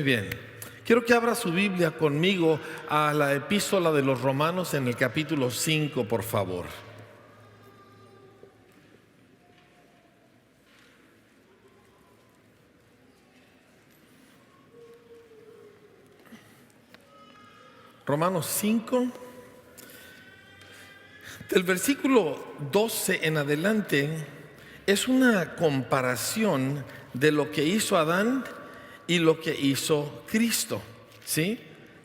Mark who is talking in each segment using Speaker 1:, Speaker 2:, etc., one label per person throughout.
Speaker 1: Muy bien. Quiero que abra su Biblia conmigo a la epístola de los Romanos en el capítulo 5, por favor. Romanos 5, del versículo 12 en adelante, es una comparación de lo que hizo Adán y lo que hizo Cristo, ¿sí?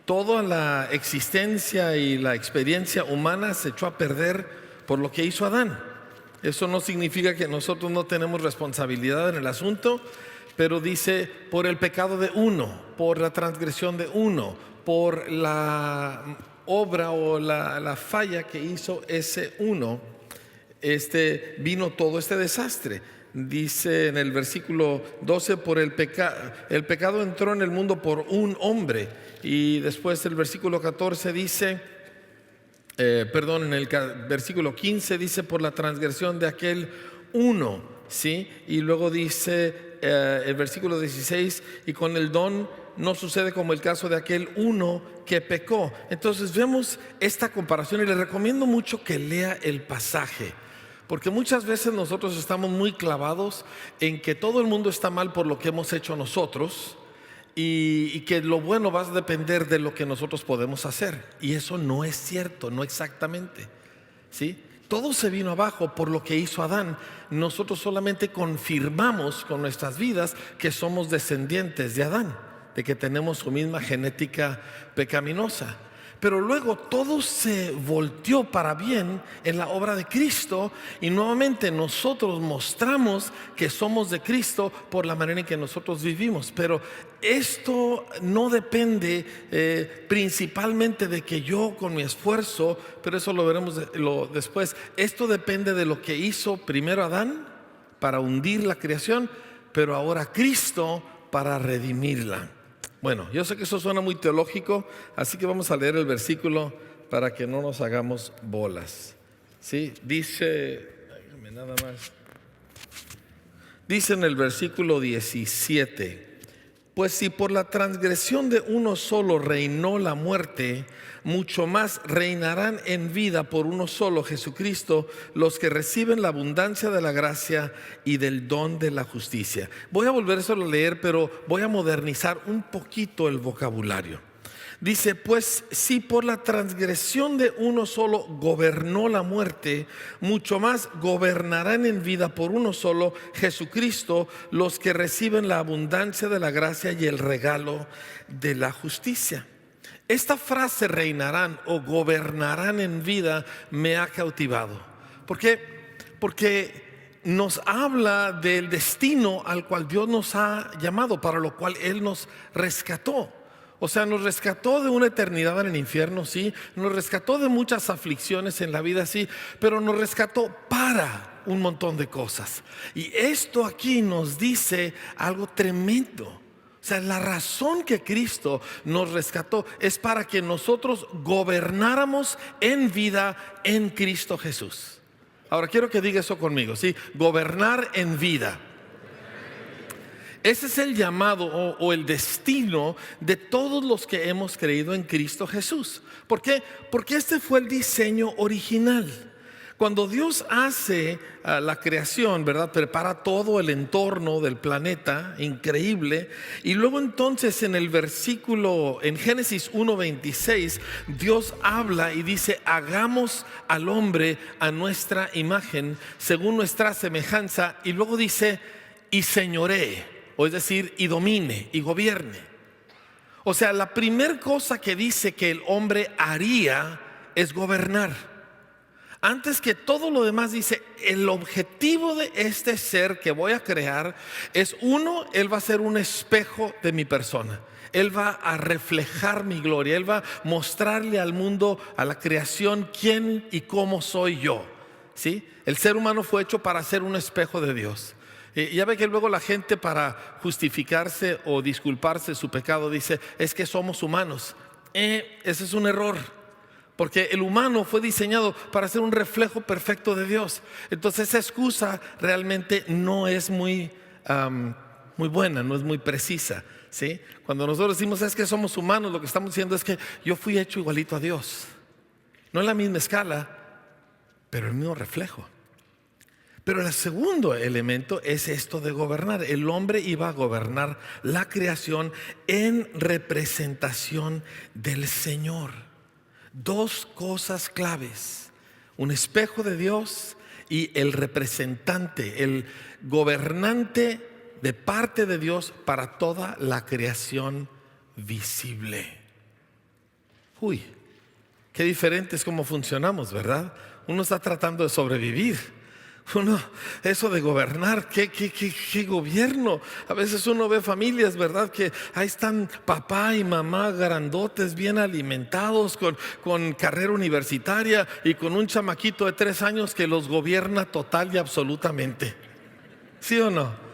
Speaker 1: Toda la existencia y la experiencia humana se echó a perder por lo que hizo Adán. Eso no significa que nosotros no tenemos responsabilidad en el asunto, pero dice por el pecado de uno, por la transgresión de uno, por la obra o la falla que hizo ese uno, vino todo este desastre. Dice en el versículo 12, por el pecado entró en el mundo por un hombre. Y después el versículo 14 dice, en el versículo 15 dice por la transgresión de aquel uno, ¿sí? Y luego dice el versículo 16, y con el don no sucede como el caso de aquel uno que pecó. Entonces vemos esta comparación y le recomiendo mucho que lea el pasaje, porque muchas veces nosotros estamos muy clavados en que todo el mundo está mal por lo que hemos hecho nosotros y que lo bueno va a depender de lo que nosotros podemos hacer. Y eso no es cierto, no exactamente, ¿sí? Todo se vino abajo por lo que hizo Adán. Nosotros solamente confirmamos con nuestras vidas que somos descendientes de Adán, de que tenemos su misma genética pecaminosa. Pero luego todo se volteó para bien en la obra de Cristo y nuevamente nosotros mostramos que somos de Cristo por la manera en que nosotros vivimos. Pero esto no depende principalmente de que yo con mi esfuerzo, pero eso lo veremos después. Esto depende de lo que hizo primero Adán para hundir la creación, pero ahora Cristo para redimirla. Bueno, yo sé que eso suena muy teológico, así que vamos a leer el versículo para que no nos hagamos bolas. ¿Sí? Dice en el versículo 17, pues si por la transgresión de uno solo reinó la muerte, mucho más reinarán en vida por uno solo, Jesucristo, los que reciben la abundancia de la gracia y del don de la justicia. Voy a volver a leer, pero voy a modernizar un poquito el vocabulario. Dice, pues si por la transgresión de uno solo gobernó la muerte, mucho más gobernarán en vida por uno solo, Jesucristo, los que reciben la abundancia de la gracia y el regalo de la justicia. Esta frase reinarán o gobernarán en vida me ha cautivado. ¿Por qué? Porque nos habla del destino al cual Dios nos ha llamado, para lo cual Él nos rescató. O sea, nos rescató de una eternidad en el infierno, sí. Nos rescató de muchas aflicciones en la vida, sí. Pero nos rescató para un montón de cosas. Y esto aquí nos dice algo tremendo. O sea, la razón que Cristo nos rescató es para que nosotros gobernáramos en vida en Cristo Jesús. Ahora quiero que diga eso conmigo, ¿sí? Gobernar en vida. Ese es el llamado o el destino de todos los que hemos creído en Cristo Jesús. ¿Por qué? Porque este fue el diseño original. Cuando Dios hace la creación, ¿verdad? Prepara todo el entorno del planeta, increíble. Y luego entonces en Génesis 1:26, Dios habla y dice, hagamos al hombre a nuestra imagen, según nuestra semejanza. Y luego dice, y señoree. O es decir, y domine, y gobierne. O sea, la primera cosa que dice que el hombre haría es gobernar. Antes que todo lo demás dice, el objetivo de este ser que voy a crear es uno, él va a ser un espejo de mi persona. Él va a reflejar mi gloria, él va a mostrarle al mundo, a la creación, quién y cómo soy yo. ¿Sí? El ser humano fue hecho para ser un espejo de Dios. Ya ve que luego la gente, para justificarse o disculparse de su pecado, dice, es que somos humanos. Ese es un error, porque el humano fue diseñado para ser un reflejo perfecto de Dios. Entonces esa excusa realmente no es muy muy buena, no es muy precisa, ¿sí? Cuando nosotros decimos es que somos humanos, lo que estamos diciendo es que yo fui hecho igualito a Dios. No en la misma escala, pero el mismo reflejo. Pero el segundo elemento es esto de gobernar. El hombre iba a gobernar la creación en representación del Señor. Dos cosas claves: un espejo de Dios y el representante, el gobernante de parte de Dios para toda la creación visible. Uy, qué diferente es cómo funcionamos, ¿verdad? Uno está tratando de sobrevivir. Eso de gobernar, ¿qué gobierno? A veces uno ve familias, ¿verdad? Que ahí están papá y mamá grandotes, bien alimentados, con carrera universitaria y con un chamaquito de 3 años que los gobierna total y absolutamente. ¿Sí o no?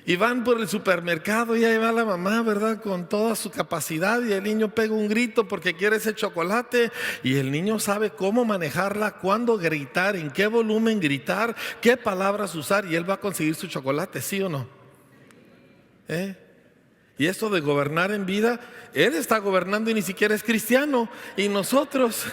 Speaker 1: Y van por el supermercado y ahí va la mamá, ¿verdad? Con toda su capacidad, y el niño pega un grito porque quiere ese chocolate, y el niño sabe cómo manejarla, cuándo gritar, en qué volumen gritar, qué palabras usar, y él va a conseguir su chocolate, ¿sí o no? Y esto de gobernar en vida, él está gobernando y ni siquiera es cristiano, y nosotros...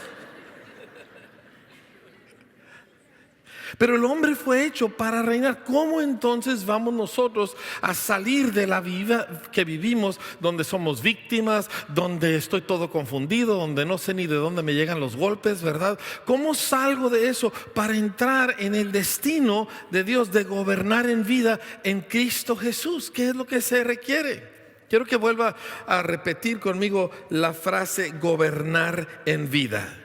Speaker 1: Pero el hombre fue hecho para reinar. ¿Cómo entonces vamos nosotros a salir de la vida que vivimos, donde somos víctimas, donde estoy todo confundido, donde no sé ni de dónde me llegan los golpes, ¿verdad? ¿Cómo salgo de eso para entrar en el destino de Dios de gobernar en vida en Cristo Jesús? ¿Qué es lo que se requiere? Quiero que vuelva a repetir conmigo la frase gobernar en vida.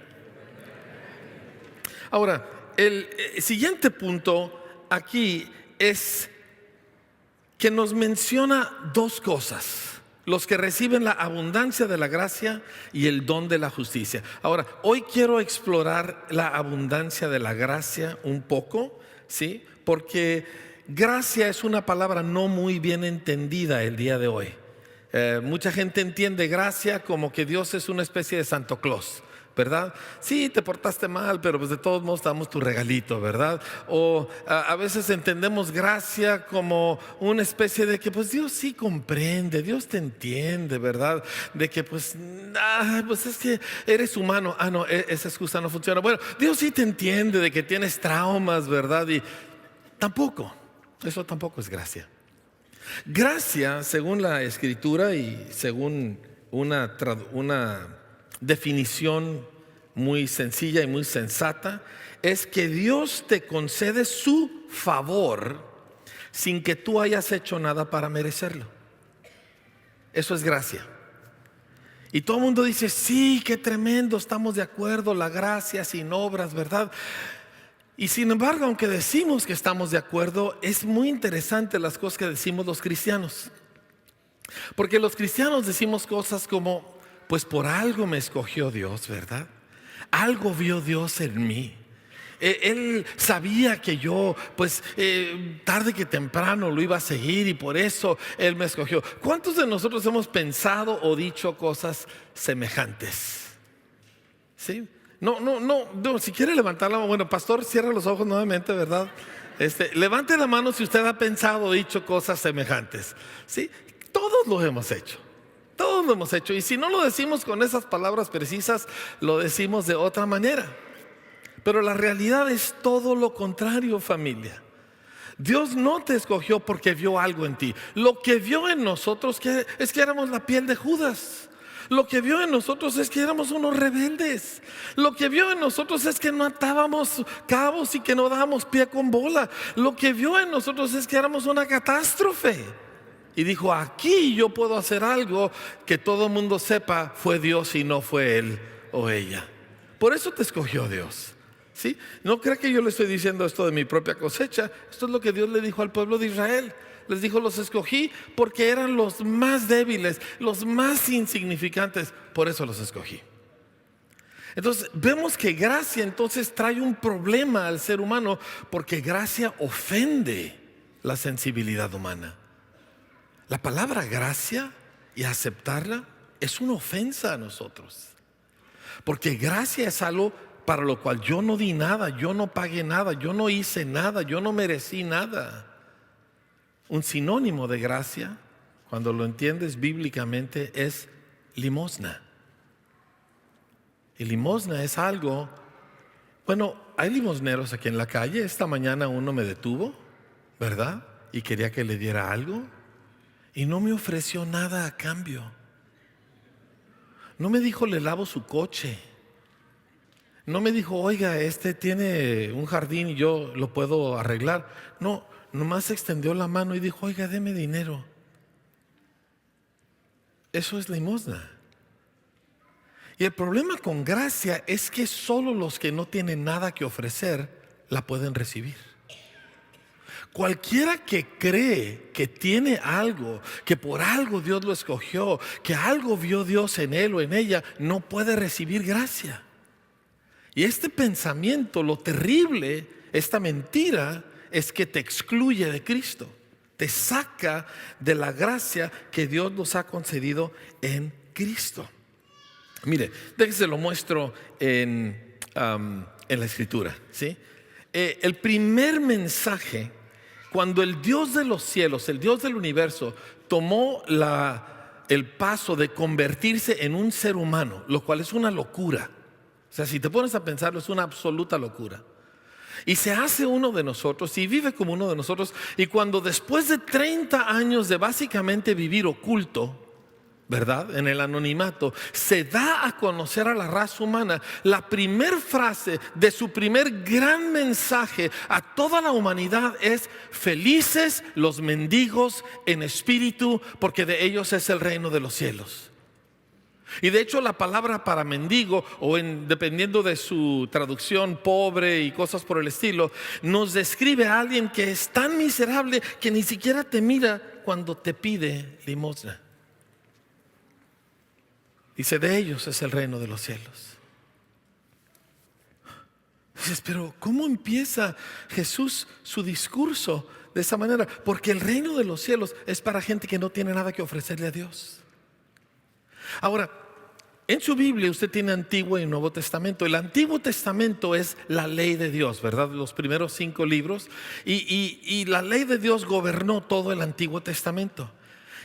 Speaker 1: Ahora, el siguiente punto aquí es que nos menciona dos cosas: los que reciben la abundancia de la gracia y el don de la justicia. Ahora, hoy quiero explorar la abundancia de la gracia un poco, ¿sí? Porque gracia es una palabra no muy bien entendida el día de hoy. Mucha gente entiende gracia como que Dios es una especie de Santo Claus, ¿verdad? Sí, te portaste mal, pero pues de todos modos te damos tu regalito, ¿verdad? O a veces entendemos gracia como una especie de que pues Dios sí comprende, Dios te entiende, ¿verdad? De que pues es que eres humano. No, esa excusa no funciona. Bueno, Dios sí te entiende de que tienes traumas, ¿verdad? Y eso tampoco es gracia. Gracia, según la Escritura y según una definición muy sencilla y muy sensata, es que Dios te concede su favor sin que tú hayas hecho nada para merecerlo. Eso es gracia. Y todo el mundo dice, sí, qué tremendo, estamos de acuerdo, la gracia sin obras, ¿verdad? Y sin embargo, aunque decimos que estamos de acuerdo, es muy interesante las cosas que decimos los cristianos. Porque los cristianos decimos cosas como, pues por algo me escogió Dios, ¿verdad? Algo vio Dios en mí. Él sabía que yo, pues tarde que temprano lo iba a seguir y por eso Él me escogió. ¿Cuántos de nosotros hemos pensado o dicho cosas semejantes? ¿Sí? No, si quiere levantar la mano, bueno, pastor, cierra los ojos nuevamente, ¿verdad? Levante la mano si usted ha pensado o dicho cosas semejantes. ¿Sí? Todos lo hemos hecho. Todos lo hemos hecho. Y si no lo decimos con esas palabras precisas, lo decimos de otra manera. Pero la realidad es todo lo contrario, familia. Dios no te escogió porque vio algo en ti. Lo que vio en nosotros es que éramos la piel de Judas. Lo que vio en nosotros es que éramos unos rebeldes. Lo que vio en nosotros es que no atábamos cabos y que no dábamos pie con bola. Lo que vio en nosotros es que éramos una catástrofe. Y dijo, aquí yo puedo hacer algo que todo el mundo sepa fue Dios y no fue él o ella. Por eso te escogió Dios. ¿Sí? No crea que yo le estoy diciendo esto de mi propia cosecha. Esto es lo que Dios le dijo al pueblo de Israel. Les dijo, los escogí porque eran los más débiles, los más insignificantes. Por eso los escogí. Entonces vemos que gracia entonces trae un problema al ser humano, porque gracia ofende la sensibilidad humana. La palabra gracia y aceptarla es una ofensa a nosotros. Porque gracia es algo para lo cual yo no di nada, yo no pagué nada, yo no hice nada, yo no merecí nada. Un sinónimo de gracia, cuando lo entiendes bíblicamente, es limosna. Y limosna es algo, bueno, hay limosneros aquí en la calle. Esta mañana uno me detuvo, ¿verdad? Y quería que le diera algo y no me ofreció nada a cambio. No me dijo, le lavo su coche. No me dijo, oiga, este tiene un jardín y yo lo puedo arreglar. No, nomás extendió la mano y dijo, oiga, deme dinero. Eso es limosna. Y el problema con gracia es que solo los que no tienen nada que ofrecer la pueden recibir. Cualquiera que cree que tiene algo, que por algo Dios lo escogió, que algo vio Dios en él o en ella, no puede recibir gracia. Y este pensamiento, lo terrible, esta mentira, es que te excluye de Cristo. Te saca de la gracia que Dios nos ha concedido en Cristo. Mire, déjese lo muestro en la Escritura, ¿sí? El primer mensaje, cuando el Dios de los cielos, el Dios del universo, tomó el paso de convertirse en un ser humano, lo cual es una locura. O sea, si te pones a pensarlo, es una absoluta locura. Y se hace uno de nosotros y vive como uno de nosotros. Y cuando después de 30 años de básicamente vivir oculto, ¿verdad?, en el anonimato, se da a conocer a la raza humana, la primer frase de su primer gran mensaje a toda la humanidad es: felices los mendigos en espíritu, porque de ellos es el reino de los cielos. Y de hecho la palabra para mendigo, o dependiendo de su traducción, pobre y cosas por el estilo, nos describe a alguien que es tan miserable que ni siquiera te mira cuando te pide limosna. Dice, de ellos es el reino de los cielos. Dices, pero ¿cómo empieza Jesús su discurso de esa manera? Porque el reino de los cielos es para gente que no tiene nada que ofrecerle a Dios. Ahora, en su Biblia usted tiene Antiguo y Nuevo Testamento. El Antiguo Testamento es la ley de Dios, ¿verdad? Los primeros 5 libros. Y la ley de Dios gobernó todo el Antiguo Testamento.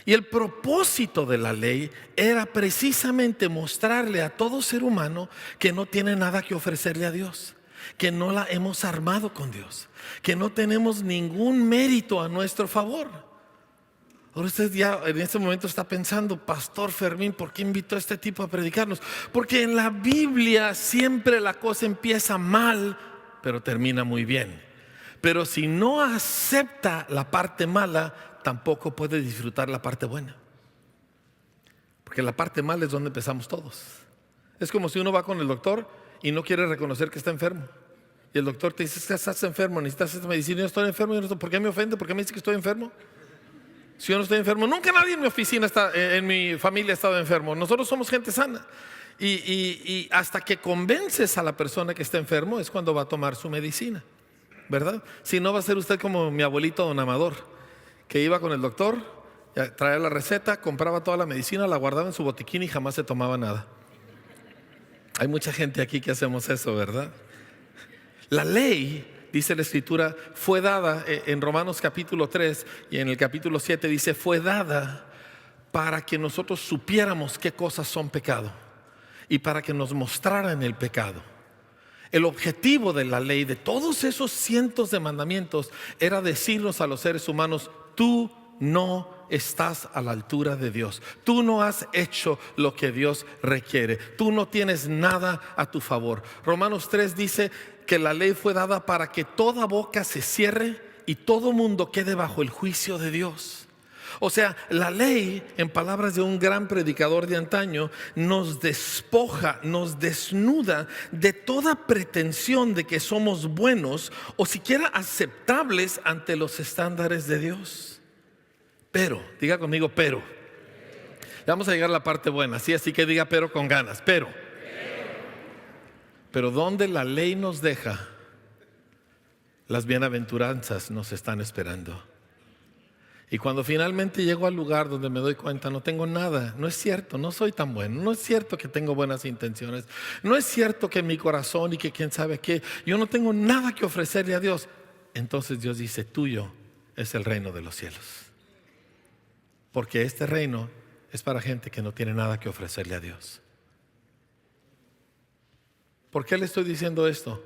Speaker 1: Y el propósito de la ley era precisamente mostrarle a todo ser humano que no tiene nada que ofrecerle a Dios, que no la hemos armado con Dios, que no tenemos ningún mérito a nuestro favor. Ahora usted ya en este momento está pensando, Pastor Fermín, ¿por qué invitó a este tipo a predicarnos? Porque en la Biblia siempre la cosa empieza mal, pero termina muy bien. Pero si no acepta la parte mala, tampoco puede disfrutar la parte buena. Porque la parte mala es donde empezamos todos. Es como si uno va con el doctor y no quiere reconocer que está enfermo. Y el doctor te dice, estás enfermo, necesitas esta medicina. Yo estoy enfermo, ¿por qué me ofende? ¿Por qué me dice que estoy enfermo? Si yo no estoy enfermo, nunca nadie en mi oficina en mi familia ha estado enfermo. Nosotros somos gente sana. Y hasta que convences a la persona que está enfermo es cuando va a tomar su medicina, ¿verdad? Si no, va a ser usted como mi abuelito don Amador, que iba con el doctor, traía la receta, compraba toda la medicina, la guardaba en su botiquín y jamás se tomaba nada. Hay mucha gente aquí que hacemos eso, ¿verdad? La ley, dice la Escritura, fue dada en Romanos capítulo 3 y en el capítulo 7 dice, fue dada para que nosotros supiéramos qué cosas son pecado y para que nos mostraran el pecado. El objetivo de la ley, de todos esos cientos de mandamientos, era decirnos a los seres humanos, tú no estás a la altura de Dios. Tú no has hecho lo que Dios requiere. Tú no tienes nada a tu favor. Romanos 3 dice que la ley fue dada para que toda boca se cierre y todo mundo quede bajo el juicio de Dios. O sea, la ley, en palabras de un gran predicador de antaño, nos despoja, nos desnuda de toda pretensión de que somos buenos o siquiera aceptables ante los estándares de Dios. Pero, diga conmigo, pero. Vamos a llegar a la parte buena, ¿sí? Así que diga pero con ganas, pero donde la ley nos deja, las bienaventuranzas nos están esperando. Y cuando finalmente llego al lugar donde me doy cuenta, no tengo nada, no es cierto, no soy tan bueno, no es cierto que tengo buenas intenciones, no es cierto que mi corazón y que quién sabe qué, yo no tengo nada que ofrecerle a Dios. Entonces Dios dice, tuyo es el reino de los cielos. Porque este reino es para gente que no tiene nada que ofrecerle a Dios. ¿Por qué le estoy diciendo esto?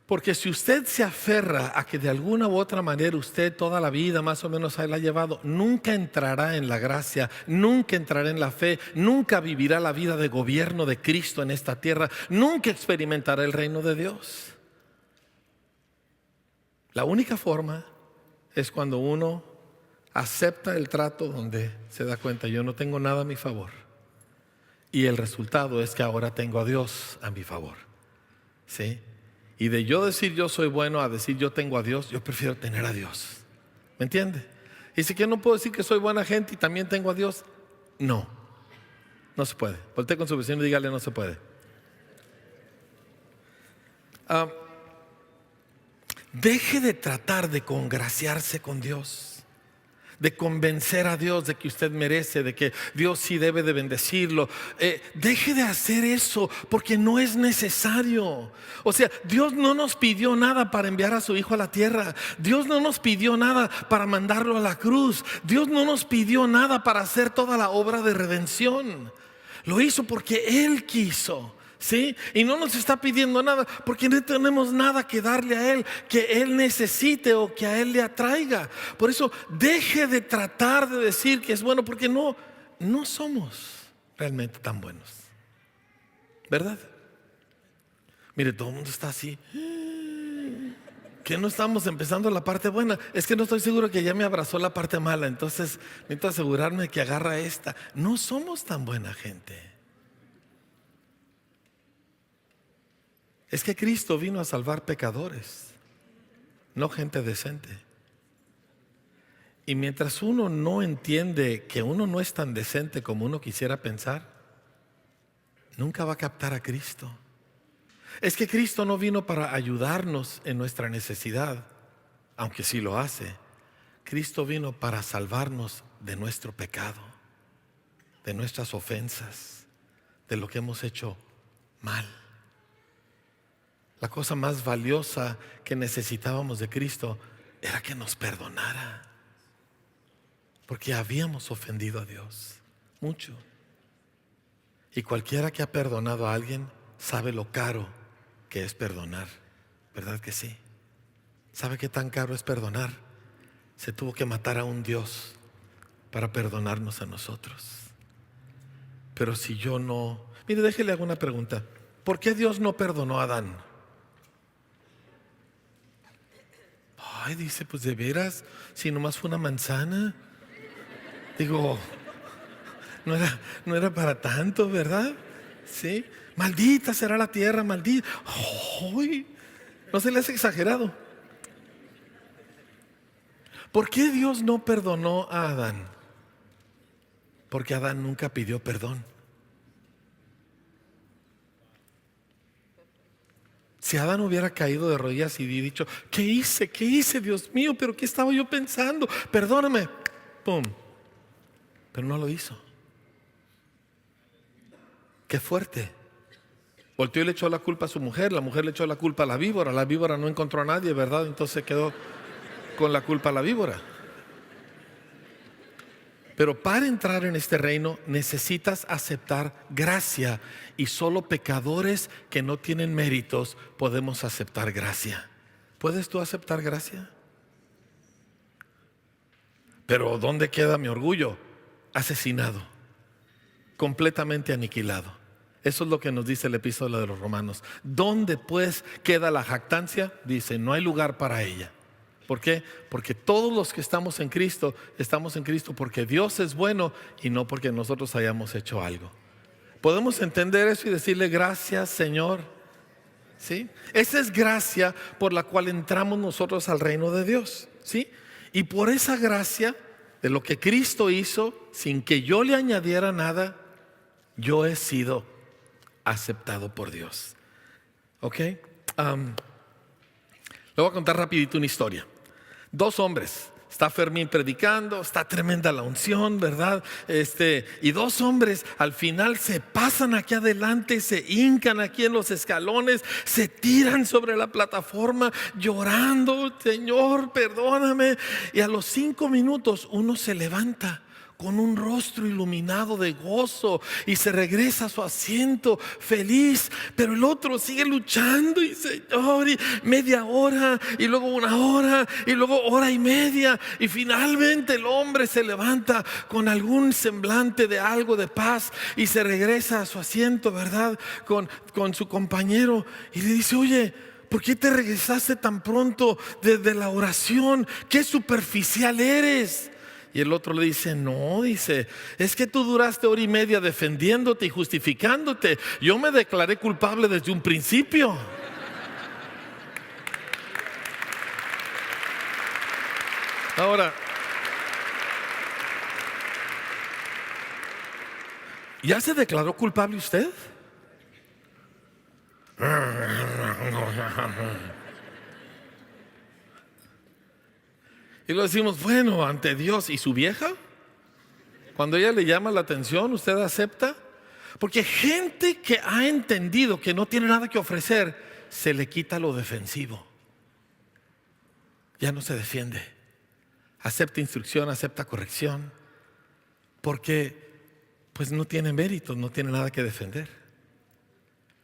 Speaker 1: Porque si usted se aferra a que de alguna u otra manera usted toda la vida más o menos ahí la ha llevado, nunca entrará en la gracia, nunca entrará en la fe, nunca vivirá la vida de gobierno de Cristo en esta tierra, nunca experimentará el reino de Dios. La única forma es cuando uno acepta el trato donde se da cuenta, yo no tengo nada a mi favor. Y el resultado es que ahora tengo a Dios a mi favor. ¿Sí? Y de yo decir yo soy bueno a decir yo tengo a Dios, yo prefiero tener a Dios. ¿Me entiende? Y si que no puedo decir que soy buena gente y también tengo a Dios, no se puede. Voltee con su vecino y dígale no se puede. Deje de tratar de congraciarse con Dios, de convencer a Dios de que usted merece, de que Dios sí debe de bendecirlo. Deje de hacer eso porque no es necesario. O sea, Dios no nos pidió nada para enviar a su Hijo a la tierra. Dios no nos pidió nada para mandarlo a la cruz. Dios no nos pidió nada para hacer toda la obra de redención. Lo hizo porque Él quiso. ¿Sí? Y no nos está pidiendo nada porque no tenemos nada que darle a Él que Él necesite o que a Él le atraiga. Por eso deje de tratar de decir que es bueno, porque no somos realmente tan buenos, ¿verdad? Mire, todo el mundo está así, que no estamos empezando la parte buena. Es que no estoy seguro que ya me abrazó la parte mala, entonces necesito asegurarme que agarra esta. No somos tan buena gente. Es que Cristo vino a salvar pecadores, no gente decente. Y mientras uno no entiende que uno no es tan decente como uno quisiera pensar, nunca va a captar a Cristo. Es que Cristo no vino para ayudarnos en nuestra necesidad, aunque sí lo hace. Cristo vino para salvarnos de nuestro pecado, de nuestras ofensas, de lo que hemos hecho mal. La cosa más valiosa que necesitábamos de Cristo era que nos perdonara, porque habíamos ofendido a Dios mucho. Y cualquiera que ha perdonado a alguien sabe lo caro que es perdonar, ¿verdad que sí? ¿Sabe qué tan caro es perdonar? Se tuvo que matar a un Dios para perdonarnos a nosotros. Pero si yo no... Mire, déjele hago una pregunta. ¿Por qué Dios no perdonó a Adán? Ay, dice, pues de veras, si nomás fue una manzana. Digo, no era para tanto, ¿verdad? Sí. Maldita será la tierra, maldita. Ay, ¿no se le hace exagerado? ¿Por qué Dios no perdonó a Adán? Porque Adán nunca pidió perdón. Si Adán hubiera caído de rodillas y dicho, ¿qué hice, Dios mío? ¿Pero qué estaba yo pensando? Perdóname. ¡Pum! Pero no lo hizo. ¡Qué fuerte! Volteó y le echó la culpa a su mujer. La mujer le echó la culpa a la víbora. La víbora no encontró a nadie, ¿verdad? Entonces quedó con la culpa a la víbora. Pero para entrar en este reino necesitas aceptar gracia, y solo pecadores que no tienen méritos podemos aceptar gracia. ¿Puedes tú aceptar gracia? Pero ¿dónde queda mi orgullo? Asesinado, completamente aniquilado. Eso es lo que nos dice el epístola de los Romanos. ¿Dónde pues queda la jactancia? Dice, no hay lugar para ella. ¿Por qué? Porque todos los que estamos en Cristo porque Dios es bueno y no porque nosotros hayamos hecho algo. ¿Podemos entender eso y decirle gracias, Señor? ¿Sí? Esa es gracia por la cual entramos nosotros al reino de Dios. ¿Sí? Y por esa gracia de lo que Cristo hizo, sin que yo le añadiera nada, yo he sido aceptado por Dios. ¿Ok? Le voy a contar rapidito una historia. Dos hombres Está Fermín predicando, está tremenda la unción, ¿verdad? Y dos hombres al final se pasan aquí adelante, se hincan aquí en los escalones, se tiran sobre la plataforma llorando, Señor, perdóname. Y a los 5 minutos uno se levanta con un rostro iluminado de gozo y se regresa a su asiento feliz, pero el otro sigue luchando y Señor, y media hora y luego 1 hora y luego 1 hora y media, y finalmente el hombre se levanta con algún semblante de algo de paz y se regresa a su asiento, ¿verdad? Con su compañero y le dice: oye, ¿por qué te regresaste tan pronto desde la oración? ¿Qué superficial eres? Y el otro le dice: no, dice, es que tú duraste 1 hora y media defendiéndote y justificándote. Yo me declaré culpable desde un principio. Ahora, ¿ya se declaró culpable usted? Y lo decimos: bueno, ante Dios. ¿Y su vieja? Cuando ella le llama la atención, ¿usted acepta? Porque gente que ha entendido que no tiene nada que ofrecer, se le quita lo defensivo. Ya no se defiende. Acepta instrucción, acepta corrección. Porque pues no tiene méritos, no tiene nada que defender.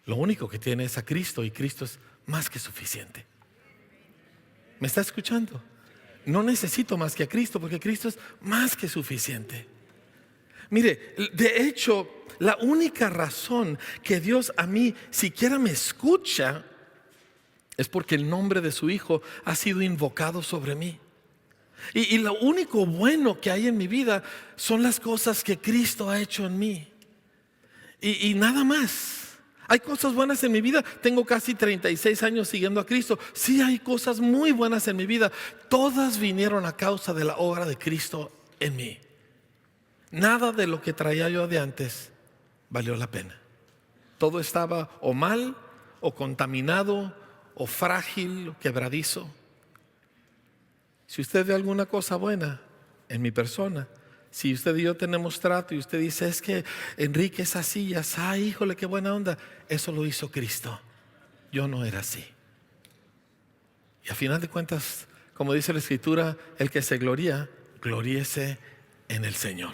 Speaker 1: Lo único que tiene es a Cristo, y Cristo es más que suficiente. ¿Me está escuchando? No necesito más que a Cristo, porque Cristo es más que suficiente. Mire, de hecho, la única razón que Dios a mí siquiera me escucha es porque el nombre de su Hijo ha sido invocado sobre mí. Y lo único bueno que hay en mi vida son las cosas que Cristo ha hecho en mí. Y nada más. Hay cosas buenas en mi vida. Tengo casi 36 años siguiendo a Cristo. Sí, hay cosas muy buenas en mi vida. Todas vinieron a causa de la obra de Cristo en mí. Nada de lo que traía yo de antes valió la pena. Todo estaba o mal, o contaminado, o frágil, o quebradizo. Si usted ve alguna cosa buena en mi persona, si usted y yo tenemos trato y usted dice: es que Enrique es así, ya sabe, híjole, qué buena onda. Eso lo hizo Cristo. Yo no era así. Y a final de cuentas, como dice la Escritura, el que se gloría, gloríese en el Señor.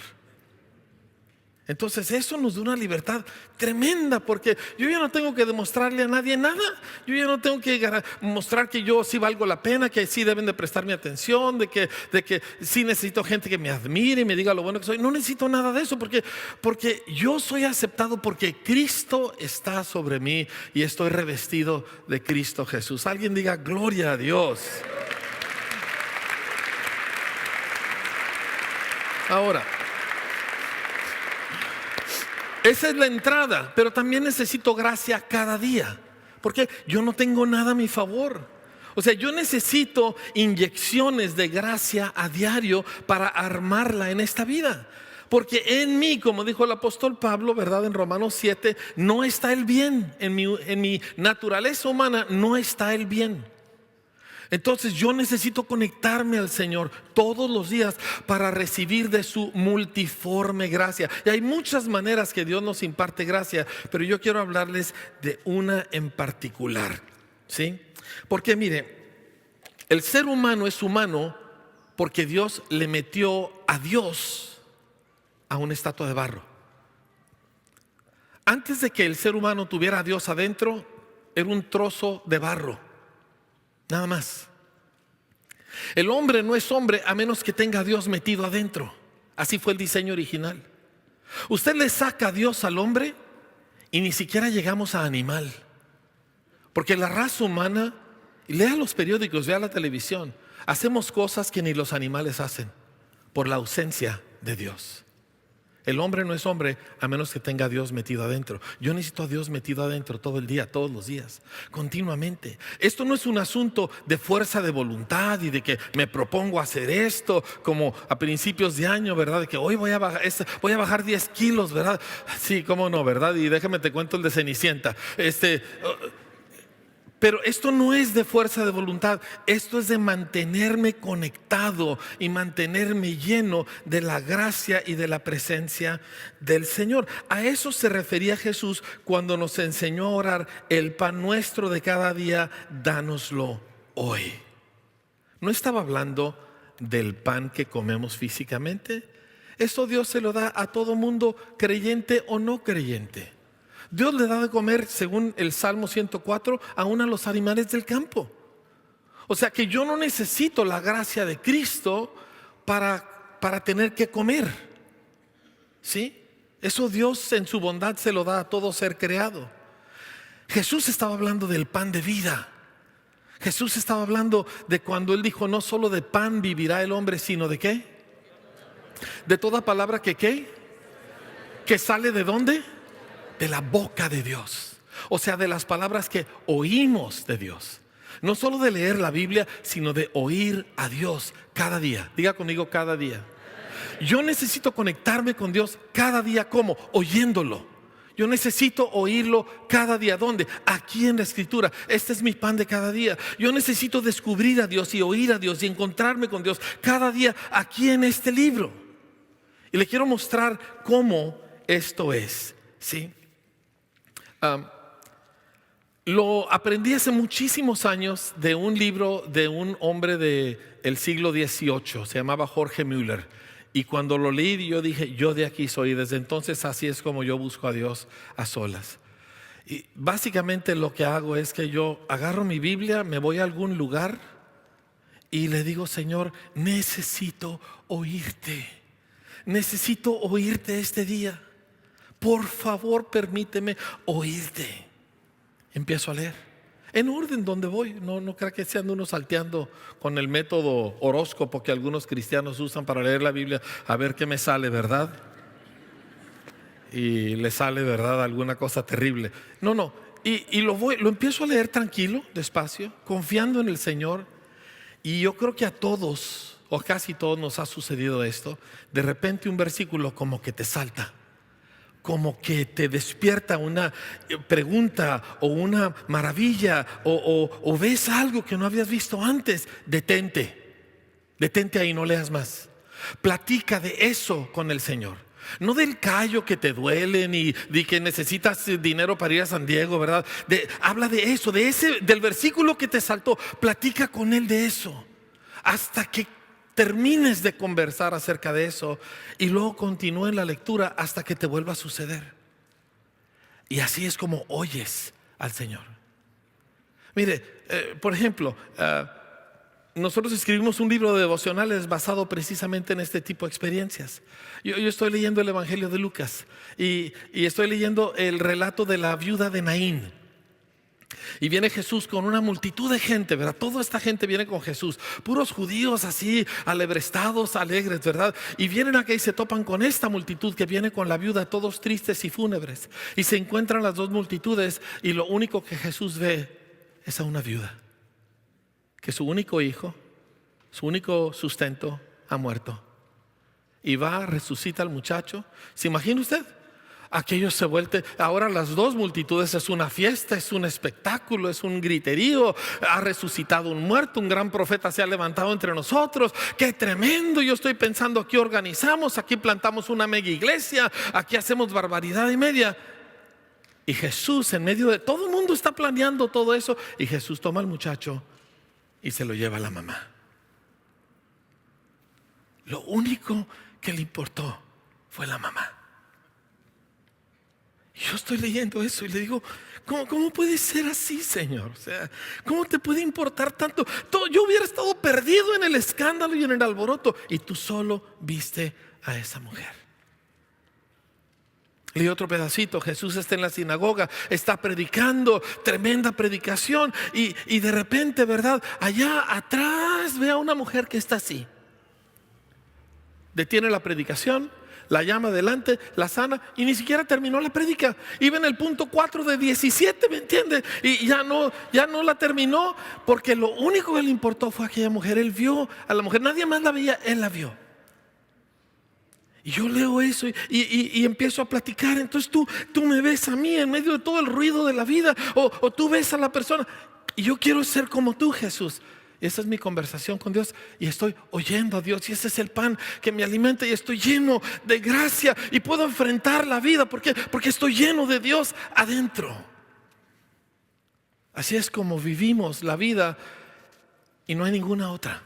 Speaker 1: Entonces eso nos da una libertad tremenda, porque yo ya no tengo que demostrarle a nadie nada. Yo ya no tengo que mostrar que yo sí valgo la pena, que sí deben de prestarme atención, de que sí necesito gente que me admire y me diga lo bueno que soy. No necesito nada de eso, porque yo soy aceptado porque Cristo está sobre mí y estoy revestido de Cristo Jesús. Alguien diga: gloria a Dios. Ahora, esa es la entrada, pero también necesito gracia cada día, porque yo no tengo nada a mi favor. O sea, yo necesito inyecciones de gracia a diario para armarla en esta vida. Porque en mí, como dijo el apóstol Pablo, ¿verdad? En Romanos 7, no está el bien. En mi naturaleza humana no está el bien. Entonces yo necesito conectarme al Señor todos los días para recibir de su multiforme gracia. Y hay muchas maneras que Dios nos imparte gracia, pero yo quiero hablarles de una en particular, ¿sí? Porque mire, el ser humano es humano porque Dios le metió a Dios a una estatua de barro. Antes de que el ser humano tuviera a Dios adentro, era un trozo de barro. Nada más. El hombre no es hombre a menos que tenga a Dios metido adentro. Así fue el diseño original. Usted le saca a Dios al hombre y ni siquiera llegamos a animal. Porque la raza humana, lea los periódicos, vea la televisión, hacemos cosas que ni los animales hacen por la ausencia de Dios. El hombre no es hombre a menos que tenga a Dios metido adentro. Yo necesito a Dios metido adentro todo el día, todos los días, continuamente. Esto no es un asunto de fuerza de voluntad y de que me propongo hacer esto como a principios de año, ¿verdad? De que hoy voy a bajar 10 kilos, ¿verdad? Sí, cómo no, ¿verdad? Y déjame te cuento el de Cenicienta. Pero esto no es de fuerza de voluntad, esto es de mantenerme conectado y mantenerme lleno de la gracia y de la presencia del Señor. A eso se refería Jesús cuando nos enseñó a orar: el pan nuestro de cada día, dánoslo hoy. No estaba hablando del pan que comemos físicamente. Eso Dios se lo da a todo mundo, creyente o no creyente. Dios le da de comer, según el Salmo 104, aún a los animales del campo. O sea que yo no necesito la gracia de Cristo para tener que comer. ¿Sí? Eso Dios en su bondad se lo da a todo ser creado. Jesús estaba hablando del pan de vida. Jesús estaba hablando de cuando Él dijo: no solo de pan vivirá el hombre, sino ¿de qué? De toda palabra que ¿qué? ¿Que sale de dónde? De la boca de Dios. O sea, de las palabras que oímos de Dios. No solo de leer la Biblia, sino de oír a Dios cada día. Diga conmigo: cada día. Yo necesito conectarme con Dios cada día. ¿Cómo? Oyéndolo. Yo necesito oírlo cada día. ¿Dónde? Aquí en la Escritura. Este es mi pan de cada día. Yo necesito descubrir a Dios y oír a Dios y encontrarme con Dios cada día aquí en este libro. Y le quiero mostrar cómo esto es. ¿Sí? Lo aprendí hace muchísimos años de un libro de un hombre del siglo XVIII. Se llamaba Jorge Müller. Y cuando lo leí, yo dije: yo de aquí soy. Desde entonces así es como yo busco a Dios a solas. Y básicamente lo que hago es que yo agarro mi Biblia, me voy a algún lugar y le digo: Señor, necesito oírte. Necesito oírte este día. Por favor, permíteme oírte. Empiezo a leer en orden donde voy. No crea que se anda uno salteando con el método horóscopo que algunos cristianos usan para leer la Biblia, a ver qué me sale, ¿verdad? Y le sale, ¿verdad?, alguna cosa terrible. No. Y lo empiezo a leer tranquilo, despacio, confiando en el Señor. Y yo creo que a todos, o casi todos, nos ha sucedido esto. De repente un versículo como que te salta, como que te despierta una pregunta o una maravilla, o ves algo que no habías visto antes. Detente ahí, no leas más. Platica de eso con el Señor. No del callo que te duele, ni de que necesitas dinero para ir a San Diego, ¿verdad? Habla de eso, del versículo que te saltó. Platica con Él de eso hasta que termines de conversar acerca de eso, y luego continúe la lectura hasta que te vuelva a suceder. Y así es como oyes al Señor. Mire, por ejemplo, nosotros escribimos un libro de devocionales basado precisamente en este tipo de experiencias. Yo estoy leyendo el Evangelio de Lucas y estoy leyendo el relato de la viuda de Naín. Y viene Jesús con una multitud de gente, ¿verdad? Toda esta gente viene con Jesús, puros judíos así, alebrestados, alegres, ¿verdad? Y vienen acá y se topan con esta multitud que viene con la viuda, todos tristes y fúnebres. Y se encuentran las dos multitudes, y lo único que Jesús ve es a una viuda, que su único hijo, su único sustento ha muerto. Y va, resucita al muchacho. ¿Se imagina usted? Aquello se vuelve, ahora las dos multitudes, es una fiesta, es un espectáculo, es un griterío. Ha resucitado un muerto, un gran profeta se ha levantado entre nosotros. ¡Qué tremendo! Yo estoy pensando, aquí organizamos, aquí plantamos una mega iglesia, aquí hacemos barbaridad y media. Y Jesús, en medio de todo el mundo está planeando todo eso, y Jesús toma al muchacho y se lo lleva a la mamá. Lo único que le importó fue la mamá. Yo estoy leyendo eso y le digo: ¿cómo puede ser así, Señor? O sea, ¿cómo te puede importar tanto? Yo hubiera estado perdido en el escándalo y en el alboroto, y tú solo viste a esa mujer. Y otro pedacito: Jesús está en la sinagoga, está predicando, tremenda predicación, y de repente, ¿verdad?, allá atrás ve a una mujer que está así. Detiene la predicación, la llama adelante, la sana, y ni siquiera terminó la prédica. Iba en el punto 4 de 17, ¿me entiende? Y ya no la terminó, porque lo único que le importó fue aquella mujer. Él vio a la mujer, nadie más la veía, él la vio. Y yo leo eso y empiezo a platicar. Entonces tú me ves a mí en medio de todo el ruido de la vida, o tú ves a la persona. Y yo quiero ser como tú, Jesús. Esa es mi conversación con Dios y estoy oyendo a Dios y ese es el pan que me alimenta y estoy lleno de gracia y puedo enfrentar la vida. ¿Por qué? Porque estoy lleno de Dios adentro. Así es como vivimos la vida y no hay ninguna otra.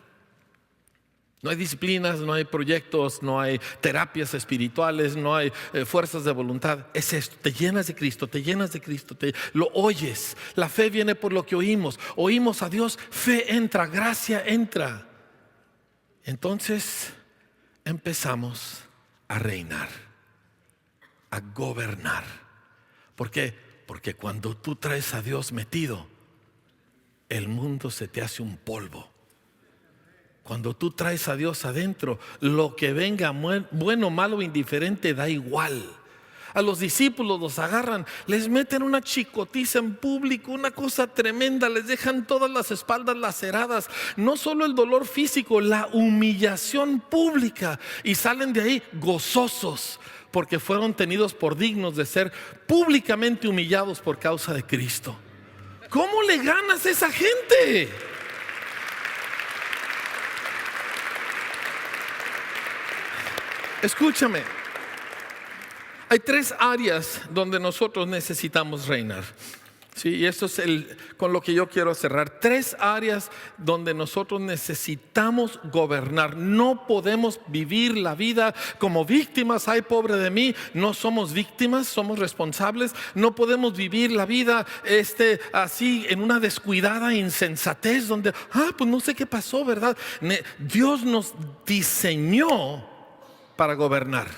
Speaker 1: No hay disciplinas, no hay proyectos, no hay terapias espirituales, no hay fuerzas de voluntad. Es esto, te llenas de Cristo, te llenas de Cristo, lo oyes. La fe viene por lo que oímos. Oímos a Dios, fe entra, gracia entra. Entonces empezamos a reinar, a gobernar. ¿Por qué? Porque cuando tú traes a Dios metido, el mundo se te hace un polvo. Cuando tú traes a Dios adentro, lo que venga, bueno, malo, indiferente, da igual. A los discípulos los agarran, les meten una chicotiza en público, una cosa tremenda, les dejan todas las espaldas laceradas. No solo el dolor físico, la humillación pública. Y salen de ahí gozosos, porque fueron tenidos por dignos de ser públicamente humillados por causa de Cristo. ¿Cómo le ganas a esa gente? Escúchame, hay 3 áreas donde nosotros necesitamos reinar. Sí, y esto es con lo que yo quiero cerrar. 3 áreas donde nosotros necesitamos gobernar. No podemos vivir la vida como víctimas. Ay, pobre de mí. No somos víctimas, somos responsables. No podemos vivir la vida así en una descuidada insensatez donde, pues no sé qué pasó, ¿verdad? Dios nos diseñó para gobernar.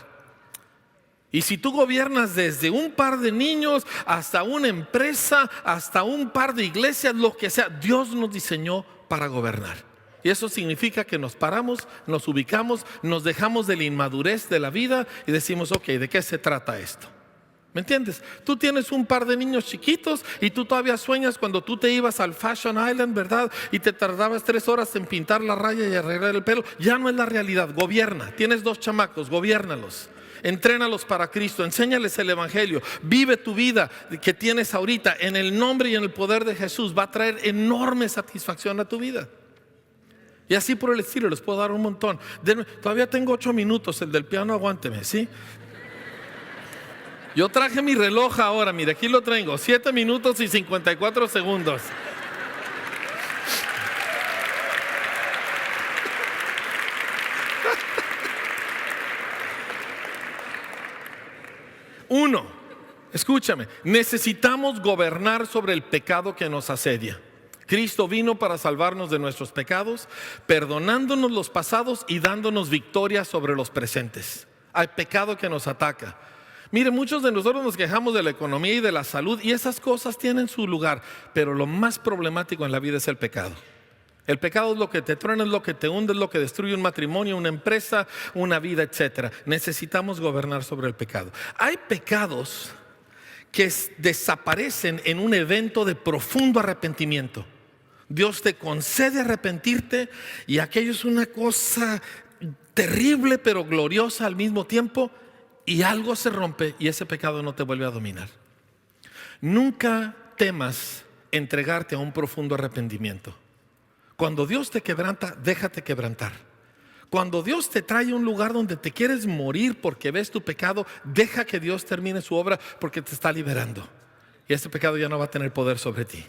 Speaker 1: Y si tú gobiernas desde un par de niños hasta una empresa, hasta un par de iglesias, lo que sea, Dios nos diseñó para gobernar. Y eso significa que nos paramos, nos ubicamos, nos dejamos de la inmadurez de la vida y decimos, ok, ¿de qué se trata esto? ¿Me entiendes? Tú tienes un par de niños chiquitos y tú todavía sueñas cuando tú te ibas al Fashion Island, ¿verdad? Y te tardabas 3 horas en pintar la raya y arreglar el pelo. Ya no es la realidad, gobierna. Tienes 2 chamacos, gobiérnalos. Entrénalos para Cristo, enséñales el evangelio. Vive tu vida que tienes ahorita en el nombre y en el poder de Jesús. Va a traer enorme satisfacción a tu vida. Y así por el estilo, les puedo dar un montón. Todavía tengo 8 minutos, el del piano aguánteme, ¿sí? Yo traje mi reloj ahora, mire, aquí lo tengo, 7 minutos y 54 segundos. Uno, escúchame, necesitamos gobernar sobre el pecado que nos asedia. Cristo vino para salvarnos de nuestros pecados, perdonándonos los pasados y dándonos victoria sobre los presentes. Hay pecado que nos ataca. Mire, muchos de nosotros nos quejamos de la economía y de la salud y esas cosas tienen su lugar, pero lo más problemático en la vida es el pecado. El pecado es lo que te truena, es lo que te hunde, es lo que destruye un matrimonio, una empresa, una vida, etc. Necesitamos gobernar sobre el pecado. Hay pecados que desaparecen en un evento de profundo arrepentimiento. Dios te concede arrepentirte y aquello es una cosa terrible pero gloriosa al mismo tiempo. Y algo se rompe y ese pecado no te vuelve a dominar. Nunca temas entregarte a un profundo arrepentimiento. Cuando Dios te quebranta, déjate quebrantar. Cuando Dios te trae a un lugar donde te quieres morir porque ves tu pecado, deja que Dios termine su obra porque te está liberando. Y ese pecado ya no va a tener poder sobre ti.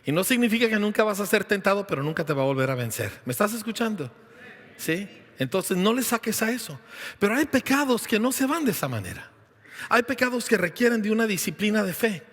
Speaker 1: Y no significa que nunca vas a ser tentado, pero nunca te va a volver a vencer. ¿Me estás escuchando? ¿Sí? Entonces no le saques a eso. Pero hay pecados que no se van de esa manera. Hay pecados que requieren de una disciplina de fe,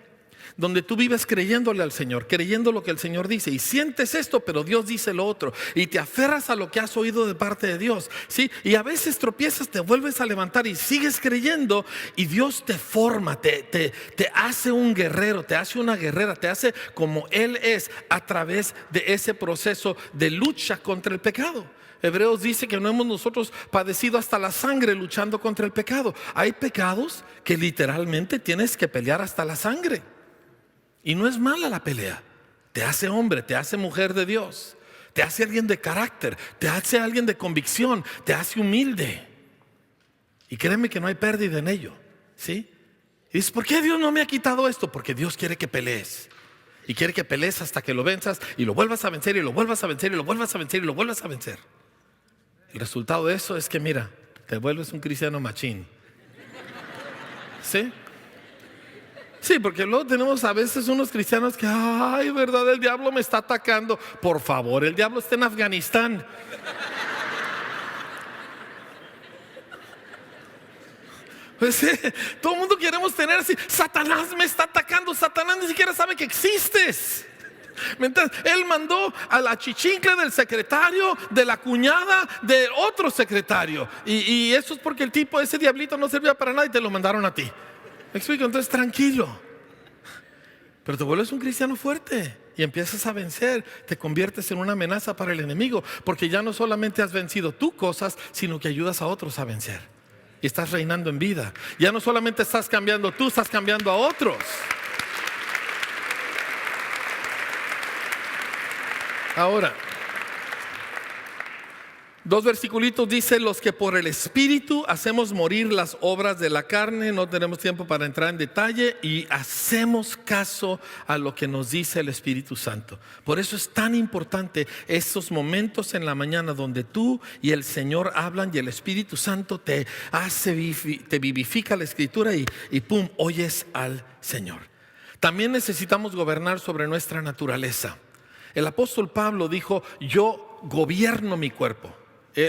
Speaker 1: donde tú vives creyéndole al Señor, creyendo lo que el Señor dice y sientes esto, pero Dios dice lo otro y te aferras a lo que has oído de parte de Dios, ¿sí? Y a veces tropiezas, te vuelves a levantar y sigues creyendo y Dios te forma, te hace un guerrero, te hace una guerrera, te hace como Él es a través de ese proceso de lucha contra el pecado. Hebreos dice que no hemos nosotros padecido hasta la sangre luchando contra el pecado. Hay pecados que literalmente tienes que pelear hasta la sangre. Y no es mala la pelea. Te hace hombre, te hace mujer de Dios, te hace alguien de carácter, te hace alguien de convicción, te hace humilde. Y créeme que no hay pérdida en ello, ¿sí? Y dices, ¿por qué Dios no me ha quitado esto? Porque Dios quiere que pelees. Y quiere que pelees hasta que lo venzas y lo vuelvas a vencer y lo vuelvas a vencer y lo vuelvas a vencer y lo vuelvas a vencer. El resultado de eso es que mira, te vuelves un cristiano machín. ¿Sí? Sí, porque luego tenemos a veces unos cristianos que, ay, verdad, el diablo me está atacando. Por favor, el diablo está en Afganistán. Pues, todo el mundo queremos tener así, Satanás me está atacando, Satanás ni siquiera sabe que existes. Él mandó a la chichincle del secretario, de la cuñada, de otro secretario. Y eso es porque el tipo, ese diablito no servía para nada y te lo mandaron a ti. ¿Me explico? Entonces tranquilo. Pero te vuelves un cristiano fuerte y empiezas a vencer. Te conviertes en una amenaza para el enemigo, porque ya no solamente has vencido tú cosas, sino que ayudas a otros a vencer. Y estás reinando en vida. Ya no solamente estás cambiando tú, estás cambiando a otros. Ahora, 2 versículos dice: los que por el Espíritu hacemos morir las obras de la carne. No tenemos tiempo para entrar en detalle. Y hacemos caso a lo que nos dice el Espíritu Santo. Por eso es tan importante esos momentos en la mañana donde tú y el Señor hablan y el Espíritu Santo te vivifica la Escritura y pum, oyes al Señor. También necesitamos gobernar sobre nuestra naturaleza. El apóstol Pablo dijo: yo gobierno mi cuerpo.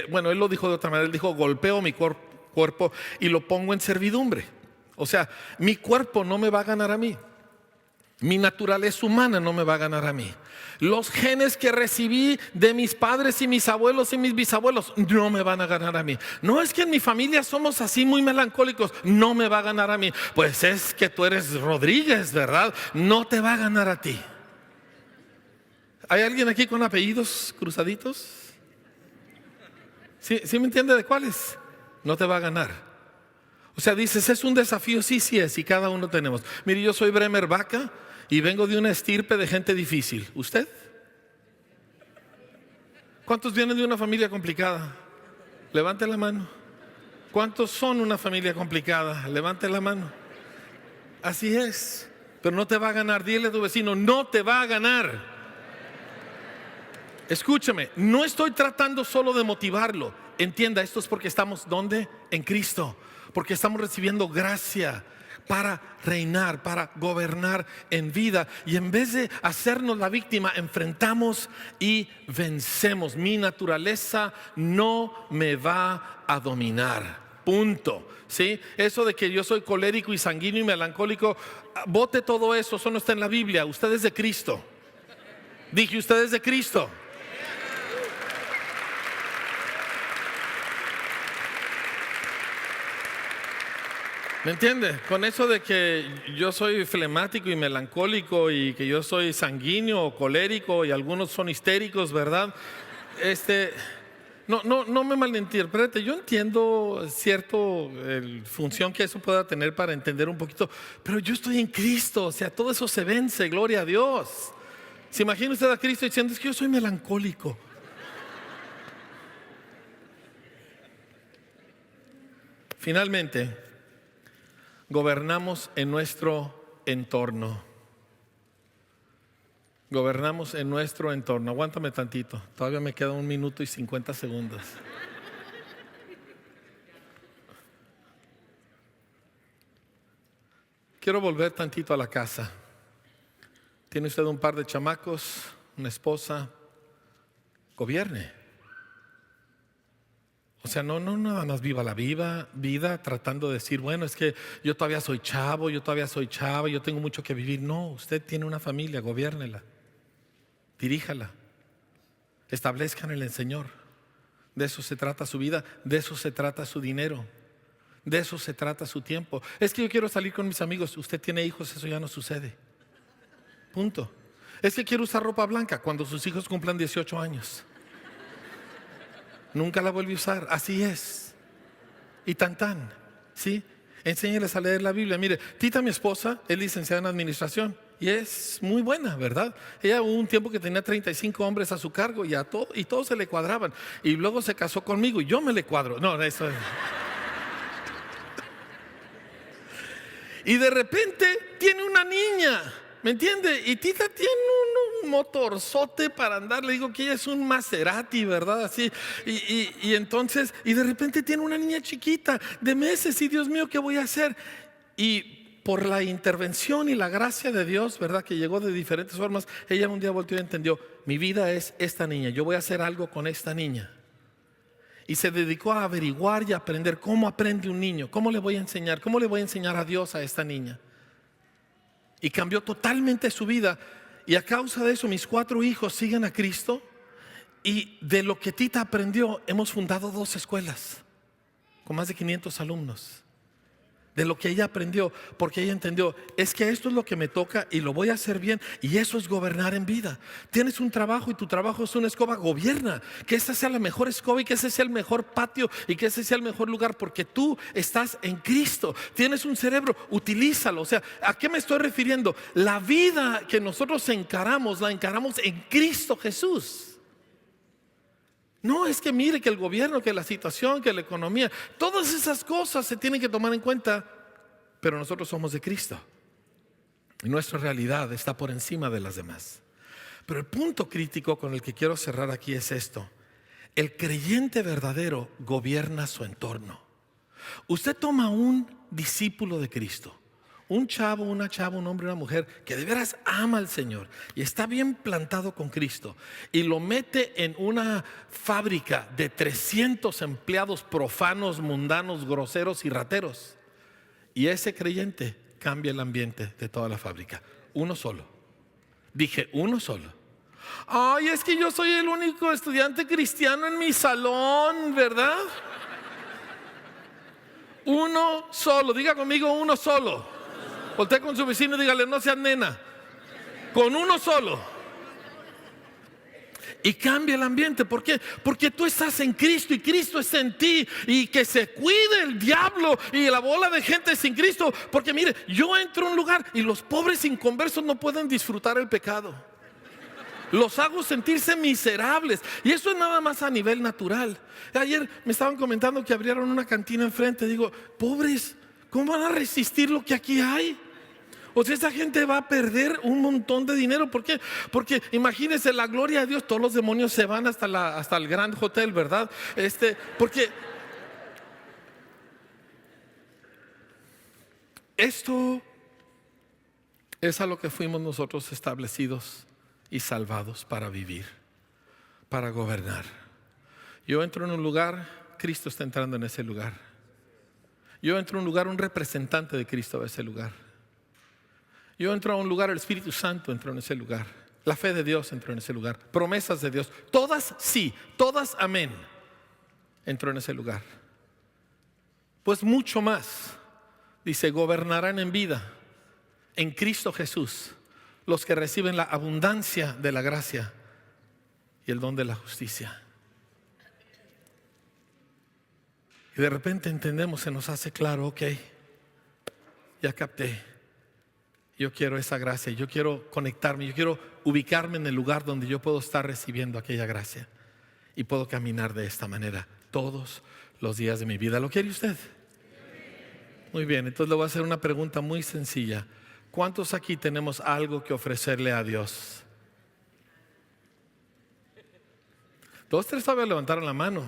Speaker 1: Bueno, él lo dijo de otra manera. Él dijo: golpeo mi cuerpo y lo pongo en servidumbre. O sea, mi cuerpo no me va a ganar a mí. Mi naturaleza humana no me va a ganar a mí. Los genes que recibí de mis padres y mis abuelos y mis bisabuelos no me van a ganar a mí. No es que en mi familia somos así muy melancólicos, no me va a ganar a mí. Pues es que tú eres Rodríguez, ¿verdad? No te va a ganar a ti. ¿Hay alguien aquí con apellidos cruzaditos? ¿Sí me entiende de cuáles? No te va a ganar. O sea, dices, es un desafío. Sí es, y cada uno tenemos. Mire, yo soy Bremer Vaca y vengo de una estirpe de gente difícil. ¿Usted? ¿Cuántos vienen de una familia complicada? Levante la mano. ¿Cuántos son una familia complicada? Levante la mano. Así es. Pero no te va a ganar. Dile a tu vecino: no te va a ganar. Escúchame, no estoy tratando solo de motivarlo. Entienda, esto es porque estamos ¿dónde? En Cristo. Porque estamos recibiendo gracia para reinar, para gobernar en vida. Y en vez de hacernos la víctima, enfrentamos y vencemos. Mi naturaleza no me va a dominar. Punto. ¿Sí? Eso de que yo soy colérico y sanguíneo y melancólico, bote todo eso. Eso no está en la Biblia. Usted es de Cristo. Dije, usted es de Cristo. ¿Me entiende? Con eso de que yo soy flemático y melancólico y que yo soy sanguíneo o colérico y algunos son histéricos, ¿verdad? No me malinterprete. Yo entiendo cierto función que eso pueda tener para entender un poquito, pero yo estoy en Cristo. O sea, todo eso se vence, gloria a Dios. ¿Se imagina usted a Cristo diciendo: es que yo soy melancólico? Finalmente, gobernamos en nuestro entorno. Gobernamos en nuestro entorno. Aguántame tantito. Todavía me queda 1 minuto y 50 segundos. Quiero volver tantito a la casa. Tiene usted un par de chamacos, una esposa. Gobierne. O sea, no nada más viva la vida tratando de decir: bueno, es que yo todavía soy chavo, yo todavía soy chava, yo tengo mucho que vivir. No, usted tiene una familia, gobiérnela, diríjala, establezcan en el Señor. De eso se trata su vida, de eso se trata su dinero, de eso se trata su tiempo. Es que yo quiero salir con mis amigos. Usted tiene hijos, eso ya no sucede. Punto. Es que quiero usar ropa blanca cuando sus hijos cumplan 18 años. Nunca la vuelve a usar, así es. Y tan, ¿sí? Enséñales a leer la Biblia. Mire, Tita, mi esposa, es licenciada en administración y es muy buena, ¿verdad? Ella hubo un tiempo que tenía 35 hombres a su cargo y todos se le cuadraban. Y luego se casó conmigo y yo me le cuadro. No, eso es. Y de repente tiene una niña. ¿me entiende? Y Tita tiene un motorzote para andar. Le digo que ella es un Maserati, ¿verdad? Así. Y entonces, y de repente tiene una niña chiquita de meses. Y Dios mío, ¿qué voy a hacer? Y por la intervención y la gracia de Dios, ¿verdad? Que llegó de diferentes formas. Ella un día volteó y entendió: mi vida es esta niña. Yo voy a hacer algo con esta niña. Y se dedicó a averiguar y a aprender cómo aprende un niño. ¿Cómo le voy a enseñar? ¿Cómo le voy a enseñar a Dios a esta niña? Y cambió totalmente su vida. Y a causa de eso mis 4 hijos siguen a Cristo. Y de lo que Tita aprendió, hemos fundado 2 escuelas con más de 500 alumnos. De lo que ella aprendió, porque ella entendió: es que esto es lo que me toca y lo voy a hacer bien. Y eso es gobernar en vida. Tienes un trabajo y tu trabajo es una escoba. Gobierna, que esa sea la mejor escoba y que ese sea el mejor patio y que ese sea el mejor lugar, porque tú estás en Cristo. Tienes un cerebro, utilízalo. O sea, ¿a qué me estoy refiriendo? La vida que nosotros encaramos, la encaramos en Cristo Jesús. No es que mire que el gobierno, que la situación, que la economía, todas esas cosas se tienen que tomar en cuenta, pero nosotros somos de Cristo y nuestra realidad está por encima de las demás. Pero el punto crítico con el que quiero cerrar aquí es esto: el creyente verdadero gobierna su entorno. Usted toma un discípulo de Cristo, un chavo, una chava, un hombre, una mujer que de veras ama al Señor y está bien plantado con Cristo, y lo mete en una fábrica de 300 empleados profanos, mundanos, groseros y rateros, y ese creyente cambia el ambiente de toda la fábrica. Uno solo. Dije, uno solo. Ay, es que yo soy el único estudiante cristiano en mi salón, ¿verdad? Uno solo. Diga conmigo, uno solo. Voltea con su vecino y dígale: no seas nena. Con uno solo. Y cambia el ambiente. ¿Por qué? Porque tú estás en Cristo y Cristo está en ti. Y que se cuide el diablo y la bola de gente sin Cristo. Porque mire, yo entro a un lugar y los pobres inconversos no pueden disfrutar el pecado. Los hago sentirse miserables. Y eso es nada más a nivel natural. Ayer me estaban comentando que abrieron una cantina enfrente. Digo, pobres, ¿cómo van a resistir lo que aquí hay? O sea, esa gente va a perder un montón de dinero. ¿Por qué? Porque imagínense, la gloria de Dios, todos los demonios se van hasta el Grand Hotel, ¿verdad? Porque esto es a lo que fuimos nosotros establecidos y salvados para vivir, para gobernar. Yo entro en un lugar, Cristo está entrando en ese lugar. Yo entro en un lugar, un representante de Cristo va a ese lugar. Yo entro a un lugar, el Espíritu Santo entró en ese lugar. La fe de Dios entró en ese lugar. Promesas de Dios, todas sí, todas amén, entró en ese lugar. Pues mucho más, dice: gobernarán en vida en Cristo Jesús los que reciben la abundancia de la gracia y el don de la justicia. Y de repente entendemos, se nos hace claro: ok, ya capté. Yo quiero esa gracia, yo quiero conectarme, yo quiero ubicarme en el lugar donde yo puedo estar recibiendo aquella gracia y puedo caminar de esta manera todos los días de mi vida. ¿Lo quiere usted? Muy bien, entonces le voy a hacer una pregunta muy sencilla. ¿Cuántos aquí tenemos algo que ofrecerle a Dios? 2, 3 todavía levantaron la mano.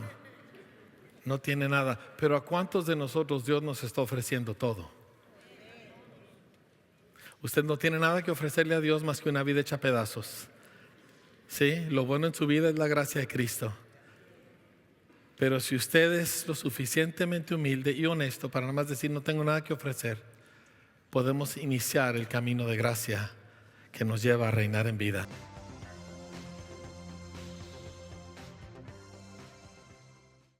Speaker 1: No tiene nada. Pero ¿a cuántos de nosotros Dios nos está ofreciendo todo? Usted no tiene nada que ofrecerle a Dios más que una vida hecha a pedazos. Sí, lo bueno en su vida es la gracia de Cristo. Pero si usted es lo suficientemente humilde y honesto para nada más decir: no tengo nada que ofrecer, podemos iniciar el camino de gracia que nos lleva a reinar en vida.